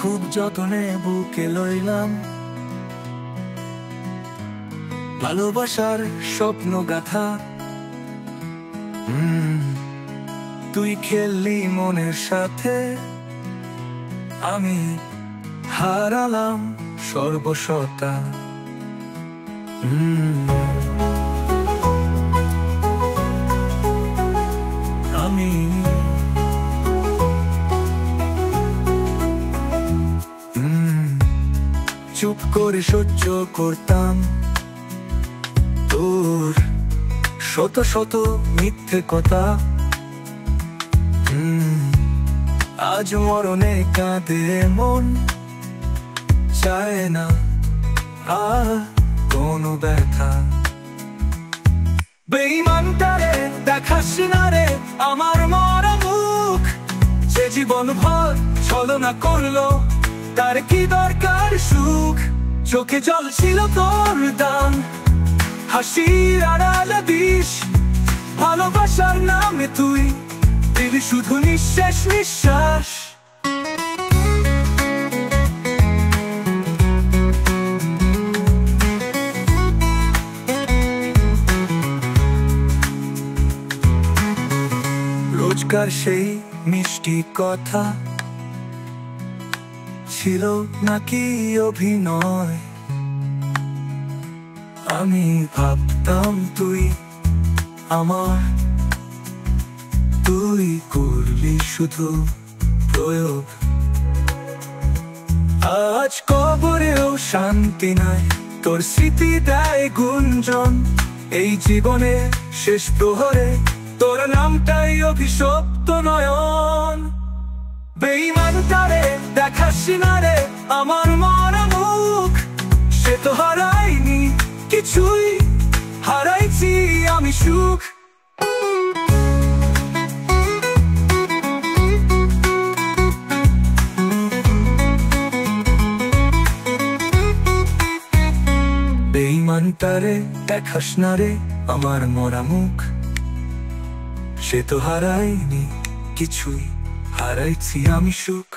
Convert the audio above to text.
খুব যতনে বুকে লইলাম, ভালোবাসার স্বপ্ন গাথা। তুই খেললি মনের সাথে, আমি হারালাম সর্বস্বতা। আমি চুপ করে সহ্য করতাম তোর শত শত মিথ্যে কথা। আজ মরণে কাঁদে মন, চায় না আর কোনো ব্যথা। বেঈমানটারে দেখাস না রে আমার মরা মুখ, যে জীবন ভর ছলনা করলো তার কি দরকার সুখ। চোখে জল ছিল তোর দান, হাসির আড়ালে বিষ, ভালোবাসার নামে তুই দিলি শুধু নিঃশেষ নিঃশ্বাস। রোজকার সেই মিষ্টি কথা ছিল নাকি অভিনয়? আমি ভাবতাম তুই আমার, তুই করলি শুধু প্রয়োগ। আজ কবরেও শান্তি নাই, তোর স্মৃতি দেয় গুঞ্জন। এই জীবনে শেষ প্রহরে তোর নামটাই অভিশপ্ত নয়ন। বেঈমানটারে দেখাস না রে আমার মরা মুখ, সে তো হারায়নি কিছুই, হারাইছি আমি সুখ। বেঈমানটারে দেখাস না রে আমার মরা মুখ, সে তো হারায়নি কিছুই, হারাইছি আমি সুখ।